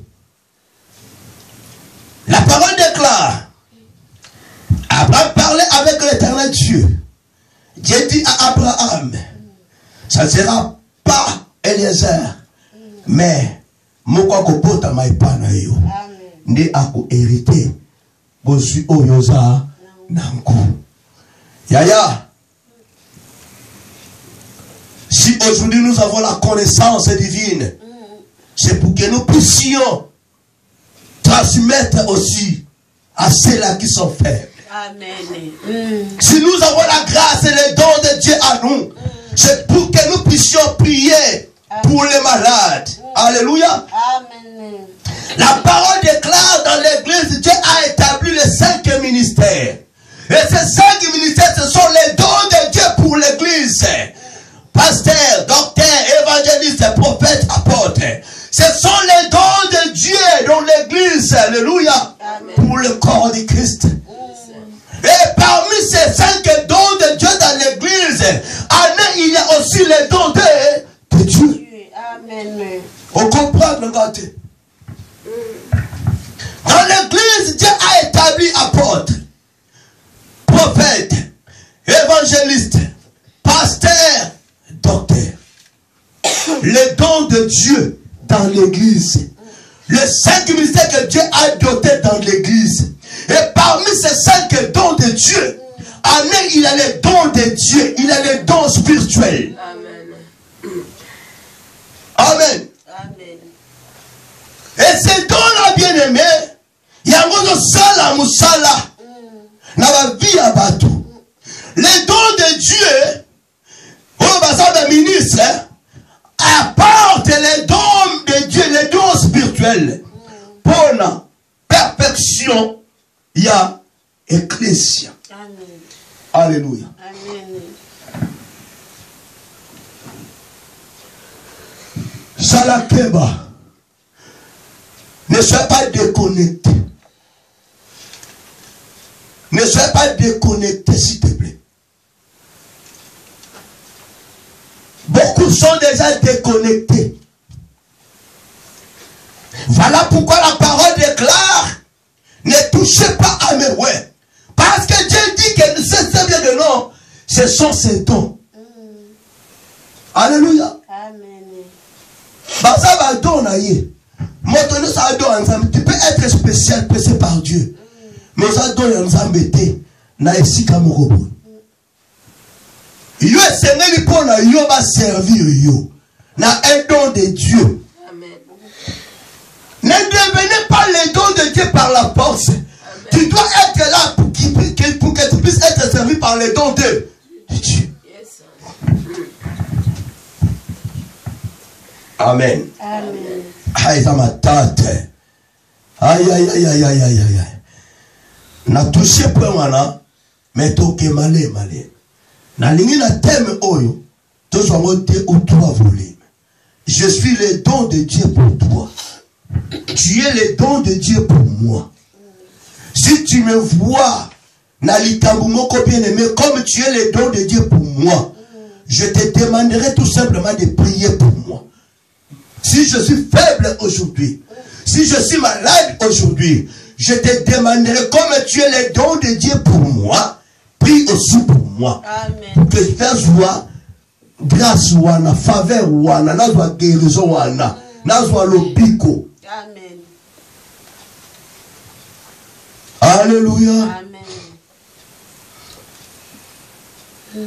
La parole déclare. Abraham parlait avec l'éternel Dieu. Dieu dit à Abraham, ça ne sera pas Eliezer, mais moko kopota maipa na yo. Nde ako hérité. Bosu oyoza nanku. Yaya. Si aujourd'hui nous avons la connaissance divine, c'est pour que nous puissions transmettre aussi à ceux-là qui sont faibles. Amen. Si nous avons la grâce et les dons de Dieu à nous, c'est pour que nous puissions prier pour les malades. Alléluia. Amen. La parole déclare dans l'église, Dieu a établi les 5 ministères. Et ces 5 ministères, ce sont les dons de Dieu pour l'église. Pasteur, docteur, évangéliste, prophète, apôtre. Ce sont les dons de Dieu dans l'église. Alléluia. Pour le corps de Christ. Et parmi ces 5 dons de Dieu dans l'église, il y a aussi les dons de Dieu. Amen. On comprend, regardez. Dans l'église, Dieu a établi apôtre, prophète, évangéliste, pasteur, docteur. Les dons de Dieu dans l'église. Les 5 ministères que Dieu a dotés dans l'église. Et parmi ces 5 dons de Dieu, il a les dons de Dieu. Il a les dons spirituels. Amen. Amen. Amen. Et ces dons-là, bien aimés, il y a un sala musala. Dans la vie à bateau. Les dons de Dieu, au bassin des ministres, apportent les dons de Dieu, les dons spirituels. Pour la perfection, il y a ecclésia. Amen. Alléluia. Amen. Salakeba. Ne sois pas déconnecté. Ne sois pas déconnecté, s'il te plaît. Beaucoup sont déjà déconnectés. Voilà pourquoi la parole déclare, ne touchez pas à mes ouais. Parce que Dieu dit que c'est bien de non, ce sont ses dons. Alléluia. Amen. Ça va donner. Tu peux être spécial, pressé par Dieu. Mais ça donne un embêté. Na esika morobo. Yo sengeli pona yo va servir yo. Na un don de Dieu. Amen. Ne devenez pas les dons de Dieu par la force. Amen. Tu dois être là pour que tu puisses être servi par les dons de Dieu. Yes. Amen. Amen. Aïe, ça m'a tâté. Aïe, aïe, aïe, aïe, aïe, aïe, aïe. Na touché point wana, mais toke malé, malé. Na lingi na thème oyo, tous sont montés ou 3 volumes. Je suis le don de Dieu pour toi. Tu es le don de Dieu pour moi. Si tu me vois, na likambu moko bien aimé, comme tu es le don de Dieu pour moi, je te demanderai tout simplement de prier pour moi. Si je suis faible aujourd'hui, si je suis malade aujourd'hui, je te demanderai, comme tu es le don de Dieu pour moi, prie aussi pour moi. Amen. Pour que je fasse joie, grâce wana, faveur wana, nazwa guérison wana, nazwa lobiko. Amen. Alléluia. Amen.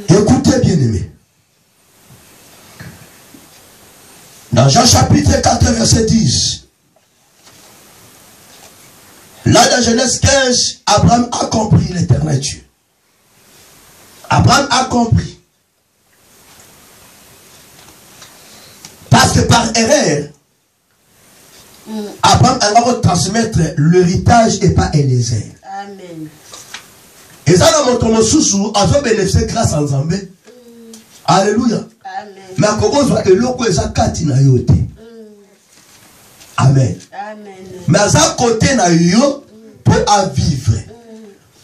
Écoutez, bien-aimés. Dans Jean chapitre 4, verset 10. Là, dans Genèse 15, Abraham a compris l'éternel Dieu. Abraham a compris. Parce que par erreur, Abraham a transmettre l'héritage et pas Eliezer. Amen. Et ça, dans mon tomo sous a bénéficié grâce à Nzambe. Alléluia. Amen. Mais à cause de l'eau, ça katina yote. Amen. Amen. Mais à ça côté na yo pour à vivre,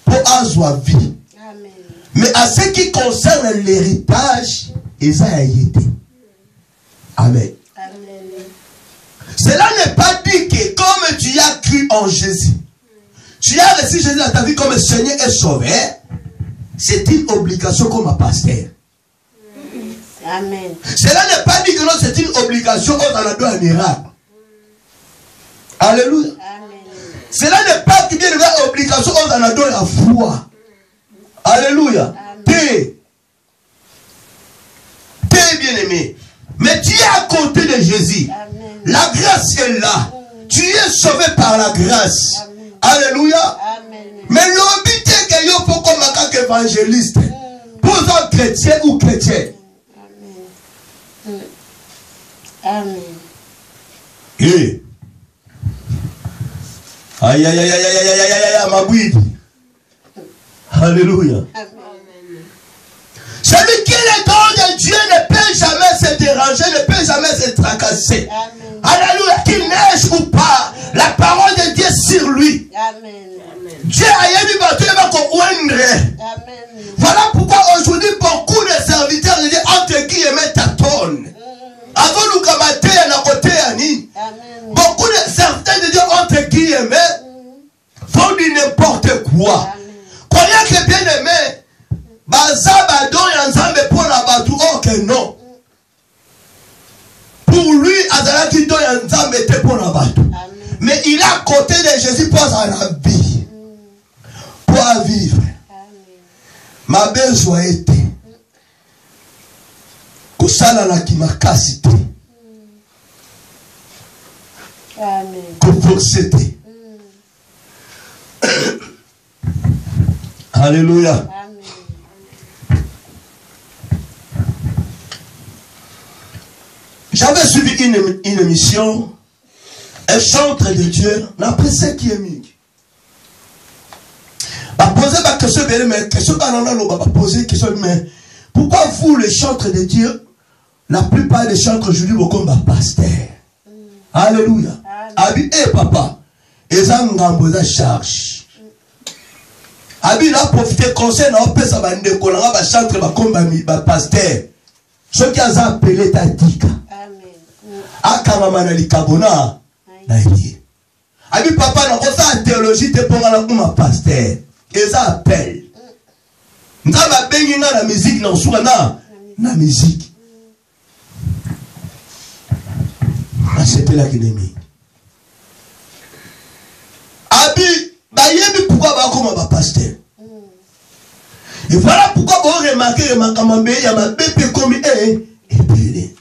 pour à joie vie. Amen. Mais à ce qui concerne l'héritage, ils ont été. Amen. Amen. Cela n'est pas dit que comme tu as cru en Jésus, tu as reçu Jésus dans ta vie comme Seigneur et Sauveur, c'est une obligation comme un pasteur. Amen. Cela n'est pas dit que non, c'est une obligation on en a deux un miracle. Alléluia. Amen. Cela n'est pas qu'il y a une obligation on en a deux la foi. Alléluia. T'es bien-aimé. Mais tu es à côté de Jésus. Amen. La grâce est là. Tu es sauvé par la grâce. Amen. Alléluia. Amen. Mais l'obité que yo faut comme un évangéliste. Pour un chrétien ou chrétien. Amen. Amen. Eh. Aïe aïe aïe aïe aïe aïe aïe aïe aïe ma bouille. Alléluia. Amen. Celui qui est dans de Dieu ne peut jamais se déranger, ne peut jamais se tracasser. Amen. Alléluia. Qu'il neige ou pas, la parole de Dieu sur lui. Amen. Dieu a émis battu et va comprendre. Amen. Voilà pourquoi aujourd'hui beaucoup de serviteurs de Dieu entre guillemets tâtonnent. Avant nous kamater à côté Annie. Amen. Beaucoup de serviteurs de Dieu entre guillemets font du n'importe quoi. Croyez que bien aimé, Bazaba don yanzambe pour la batou, oh que non. Pour lui, Azalaki don yanzambe était pour la batou. Mais il est à côté de Jésus pour la vie. Pour vivre. Ma besoin était. Kusala na kimakasi te. Amen. Kuforsete. Alléluia. Amen. J'avais suivi une émission, un chantre de Dieu, l'apprécié qui est mis. Va poser ma question, mais question va poser question, mais pourquoi vous, les chantres de Dieu, la plupart des chantres aujourd'hui vont comme un pasteur? Alléluia. Abi, eh papa, ils ont un charge. Abi, il a profité conseil, n'a pas ça va ne coller, va chanter, va comme un pasteur. Ceux qui ont appelé Tatika. Akamamana likabona na yé. Abi papa na kosa théologie te ponga na kuma pasteur. Eza appel. Nzaba bengi na la musique na usuka na musique. Accepter la kinemi. Abi bayebi pourquoi ba comme ba pasteur. Et voilà pourquoi vous remarquez makamambe ya mabebe comme epelé.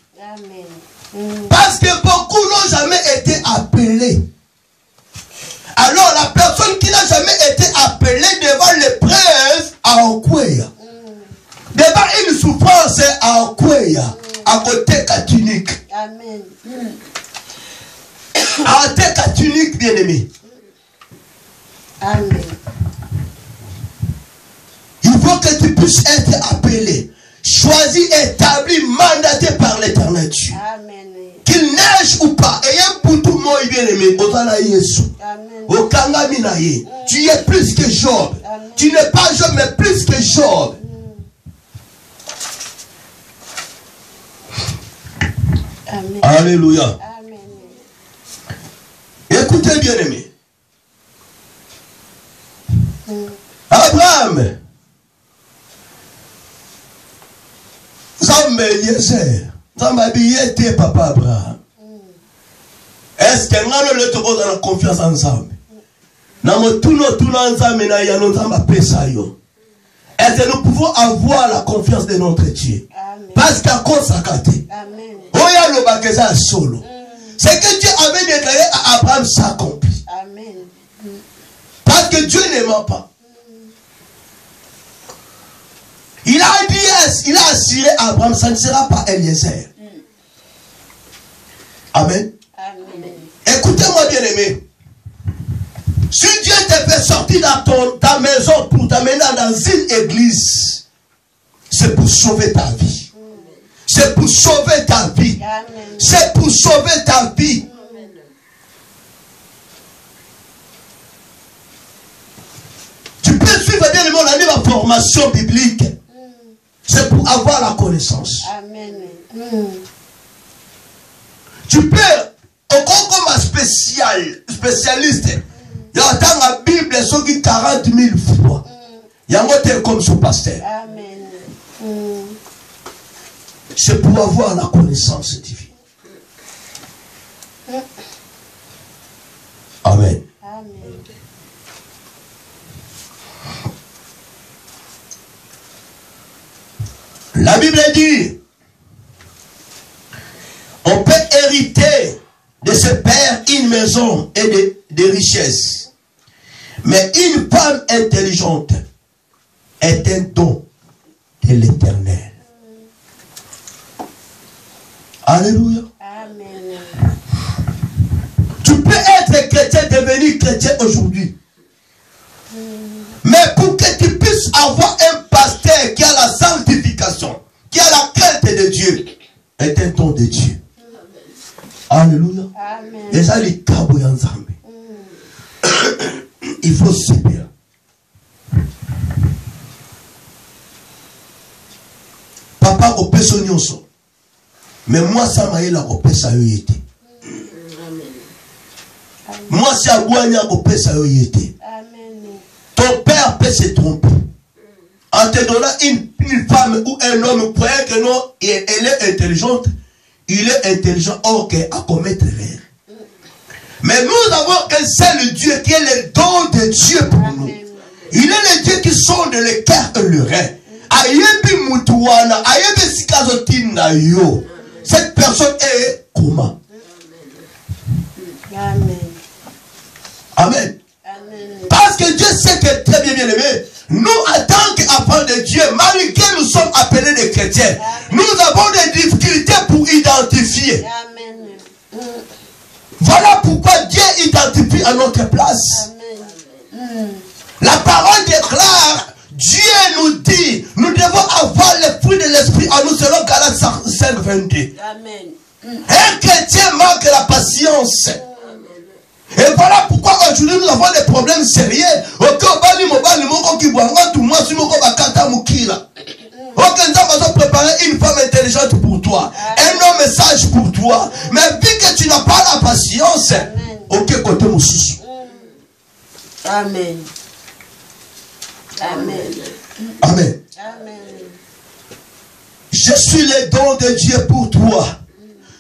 Parce que beaucoup n'ont jamais été appelés. Alors la personne qui n'a jamais été appelée devant l'épreuve à Okweya, devant une souffrance à Okweya, à côté catholique. Amen. À côté catholique, bien aimé. Amen. Il faut que tu puisses être appelé, choisi, établi, mandaté par l'éternel Dieu. Amen. Qu'il neige ou pas, et un poutou moi bien aimé, Otana Yesu. Okanga minaye. Tu es plus que Job. Tu n'es pas Job, mais plus que Job. Amen. Alléluia. Amen. Écoutez bien aimé. Abraham. Zambe Yeser. Zambabi était papa Abraham. Est-ce que nous avons confiance ensemble? Est-ce est-ce que nous pouvons avoir la confiance de notre Dieu? Amen. Parce qu'à cause de Amen. Solo. Ce que Dieu avait déclaré à Abraham s'accomplit. Amen. Parce que Dieu ne ment pas. Il a dit, il a assuré à Abraham, ça ne sera pas Eliezer. Amen. Amen. Écoutez-moi bien aimé. Si Dieu te fait sortir dans ta maison pour t'amener dans une église, c'est pour sauver ta vie. C'est pour sauver ta vie. C'est pour sauver ta vie. Tu peux suivre bien le monde dans ma formation biblique. C'est pour avoir la connaissance. Amen. Tu peux, encore comme un spécialiste, il y a dans la Bible, ceux qui 40 000 fois. Il y a un autre comme son pasteur. Amen. C'est pour avoir la connaissance divine. Amen. Amen. La Bible dit, on peut hériter de ce père une maison et des richesses. Mais une femme intelligente est un don de l'Éternel. Alléluia. Amen. Tu peux être chrétien, devenir chrétien aujourd'hui. Mais pour que tu puisses avoir un pasteur qui a la sanctification, qui a la crainte de Dieu, est un don de Dieu. Alléluia. Amen. Et ça, les cabouilles ensemble. Il faut subir. Papa, au peso nyonso. Mais moi, ça m'a eu la opesa yoyete. Moi, c'est à Boigna opesa yoyete. Ton père peut se tromper. En te donnant une femme ou un homme, croyant que non, elle est intelligente. Il est intelligent, ok, à commettre l'erreur. Mais nous avons un seul Dieu qui est le don de Dieu pour nous. Il est le Dieu qui sonde le cœur et le rein. Ayebi mutuwana, ayebi sikazotina yo. Cette personne est comment? Amen. Amen. Amen. Parce que Dieu sait que très bien aimé, nous en tant qu'enfants de Dieu, malgré nous sommes appelés des chrétiens, nous avons des difficultés pour identifier. Amen. Voilà pourquoi Dieu identifie à notre place. Amen. La parole déclare, Dieu nous dit, nous devons avoir les fruits de l'esprit en nous selon Galates 5, 22. Amen. Un chrétien manque la patience. Et voilà pourquoi aujourd'hui nous avons des problèmes sérieux. Ok, nous avons préparé une femme intelligente pour toi, un homme sage pour toi. Mais vu que tu n'as pas la patience, ok, côté moussous. Amen. Amen. Amen. Amen. Je suis le don de Dieu pour toi.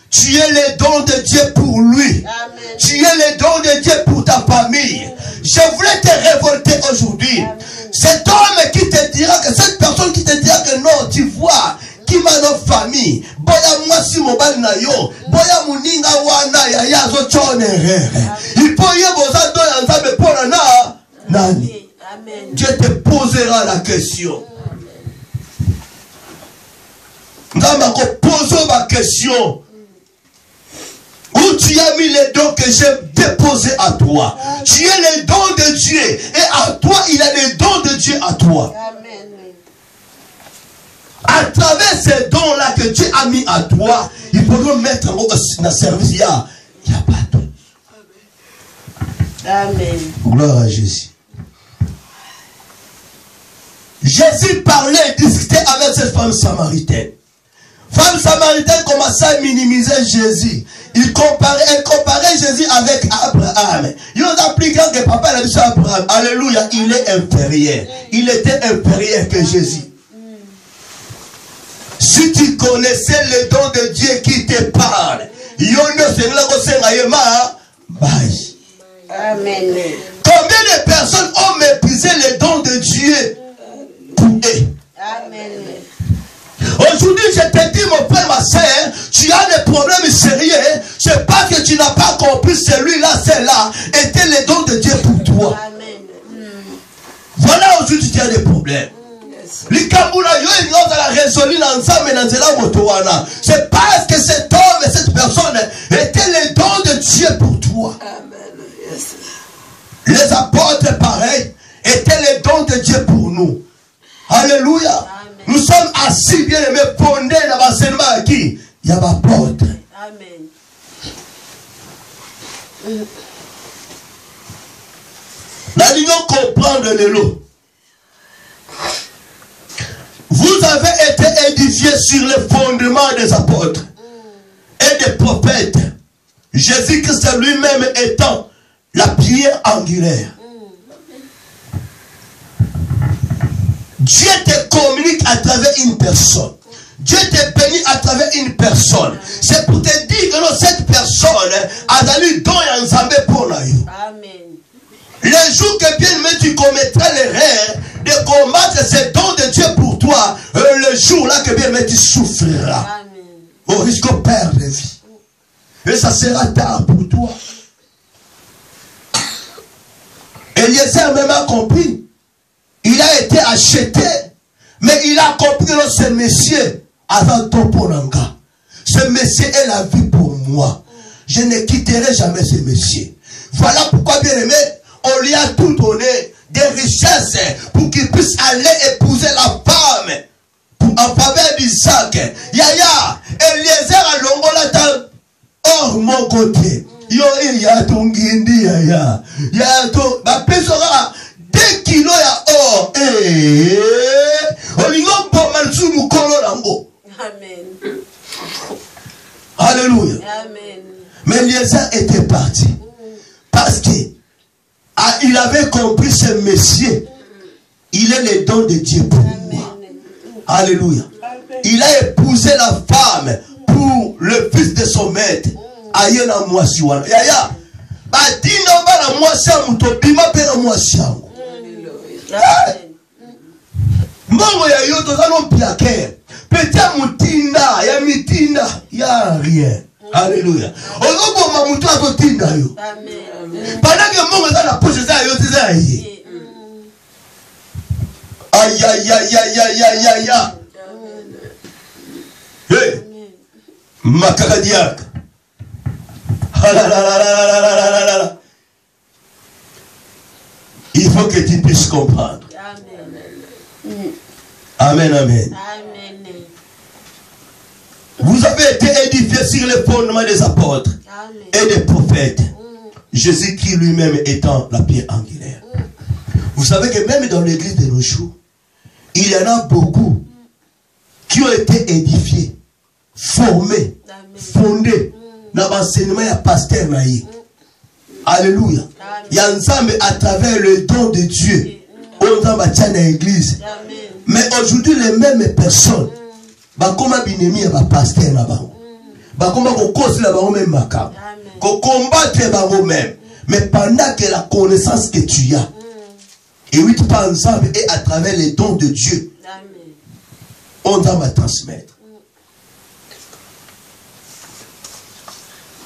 Tu es le don de Dieu pour lui. Amen. Tu es le don de Dieu pour ta famille. Je voulais te révolter aujourd'hui. Cet homme qui te dira que, cette personne qui te dira que non, tu vois, qui m'a notre famille. Boya moi si mon bal na yo. Boya muninga wana ya ya zo chonere. Il faut y avoir dans ensemble pour na nani. Amen. Dieu te posera la question. Ngamba ko pose ma question. Où tu as mis les dons que j'ai déposés à toi. Tu es le don de Dieu. Et à toi, il a les dons de Dieu à toi. Amen. À travers ces dons-là que Dieu a mis à toi, il faut nous mettre en service. Il n'y a pas de. Amen. Gloire à Jésus. Jésus parlait et discutait avec cette femme samaritaine. Femme samaritaine commençait à minimiser Jésus. Elle comparait Jésus avec Abraham. Il nous applique que papa a dit ça à Abraham. Alléluia, il est inférieur. Il était inférieur que Jésus. Si tu connaissais le don de Dieu qui te parle, Amen. combien de personnes ont méprisé le don de Dieu pour es. Amen. Aujourd'hui, je te dis, mon frère, ma soeur, tu as des problèmes sérieux. C'est pas que tu n'as pas compris celui-là, celle-là, était le don de Dieu pour toi. Amen. Voilà, aujourd'hui, tu as des problèmes. C'est parce que cet homme et cette personne étaient les dons de Dieu pour toi. Amen. Yes. Les apôtres, pareil, étaient les dons de Dieu pour nous. Alléluia. Amen. Nous sommes assis, bien aimés, fondés dans l'enseignement qui il y a apôtre. Amen. Nous devons comprendre le lot. Vous avez été édifiés sur le fondement des apôtres et des prophètes. Jésus-Christ lui-même étant la pierre angulaire. Dieu te communique à travers une personne. Dieu te bénit à travers une personne. C'est pour te dire que cette personne a donné don et ensemble pour nous. Amen. Le jour que bien aimé tu commettras l'erreur de combattre ces dons de Dieu pour toi, le jour là que bien aimé tu souffriras. Amen. Au risque de perdre la vie. Et ça sera tard pour toi. Eliezer même a compris. Il a été acheté. Mais il a compris que ce monsieur avant ton ponanga. Ce monsieur est la vie pour moi. Je ne quitterai jamais ce monsieur. Voilà pourquoi bien aimé, on lui a tout donné, des richesses, pour qu'il puisse aller épouser la femme en faveur d'Isaac. Yaya, Eliezer a l'ongolata hors mon côté. Yo, il y a ton guindi, yaya. Il y a ton, ma pesora, 2 kilos ya or. Olingo bomalsu mukolo lango. Amen. Alléluia. Amen. Mais Eliezer était parti. Parce que il avait compris ce monsieur. Il est le don de Dieu pour moi. Alléluia. Il a épousé la femme pour le fils de son maître. Ayena mwasiwana. Yaya. Badino bana mwasa mutobima pena mwasiango. Mbongo ya yoto zano piake. Petia mutinda ya mitinda ya rien. Alléluia. Olobo mamutu atotinda yo. Amen. Pendant que mbongo za na poche za yo za yi. Aïe aïe aïe aïe aïe aïe aïe aïe. Hey. Makakadiak. Il faut que tu puisses comprendre. Amen, amen. Amen. Vous avez été édifiés sur le fondement des apôtres et des prophètes. Jésus-Christ lui-même étant la pierre angulaire. Vous savez que même dans l'église de nos jours, il y en a beaucoup qui ont été édifiés, formés, fondés dans l'enseignement et pasteur naïf. Alléluia. Il y a ensemble à travers le don de Dieu. On va dans l'église. Mais aujourd'hui, les mêmes personnes, comme binemi ya pasteur na bango. Comme cause la bango même makam. Combattre bango même. Mais pendant que la connaissance que tu as, et oui, pas ensemble et à travers les dons de Dieu, on va transmettre.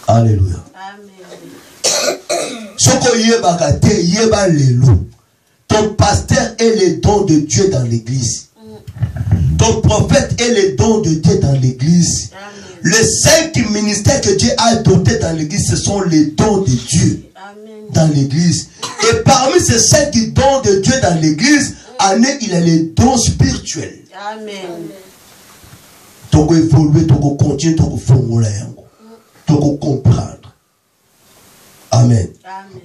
Alléluia. Soko yeba te yeba lelo. Ton pasteur est le don de Dieu dans l'église. Ton prophète est le don de Dieu dans l'église. Les 5 ministères que Dieu a dotés dans l'église, ce sont les dons de Dieu dans l'église. Et parmi ces 5 dons de Dieu dans l'église, il a les dons spirituels. Amen. Tu dois évoluer, tu dois continuer, tu dois formuler, tu dois comprendre. Amen. Amen.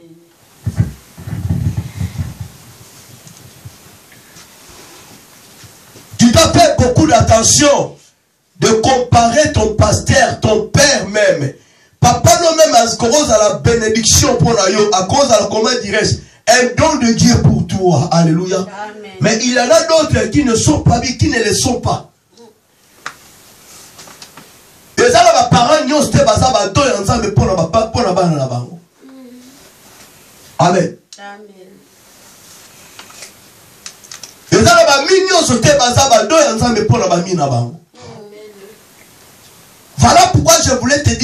Tu dois faire beaucoup d'attention de comparer ton pasteur, ton père même. Papa non même à cause à la bénédiction pour la yo, à cause à la comment dirais-je, un don de Dieu pour toi. Alléluia. Amen. Mais il y en a d'autres qui ne sont pas, qui ne le sont pas. Et ça, les parents n'y ont pas ça, don ensemble pour la banane la bango. Amen. Amen. Et ça, Voilà pourquoi je voulais te dire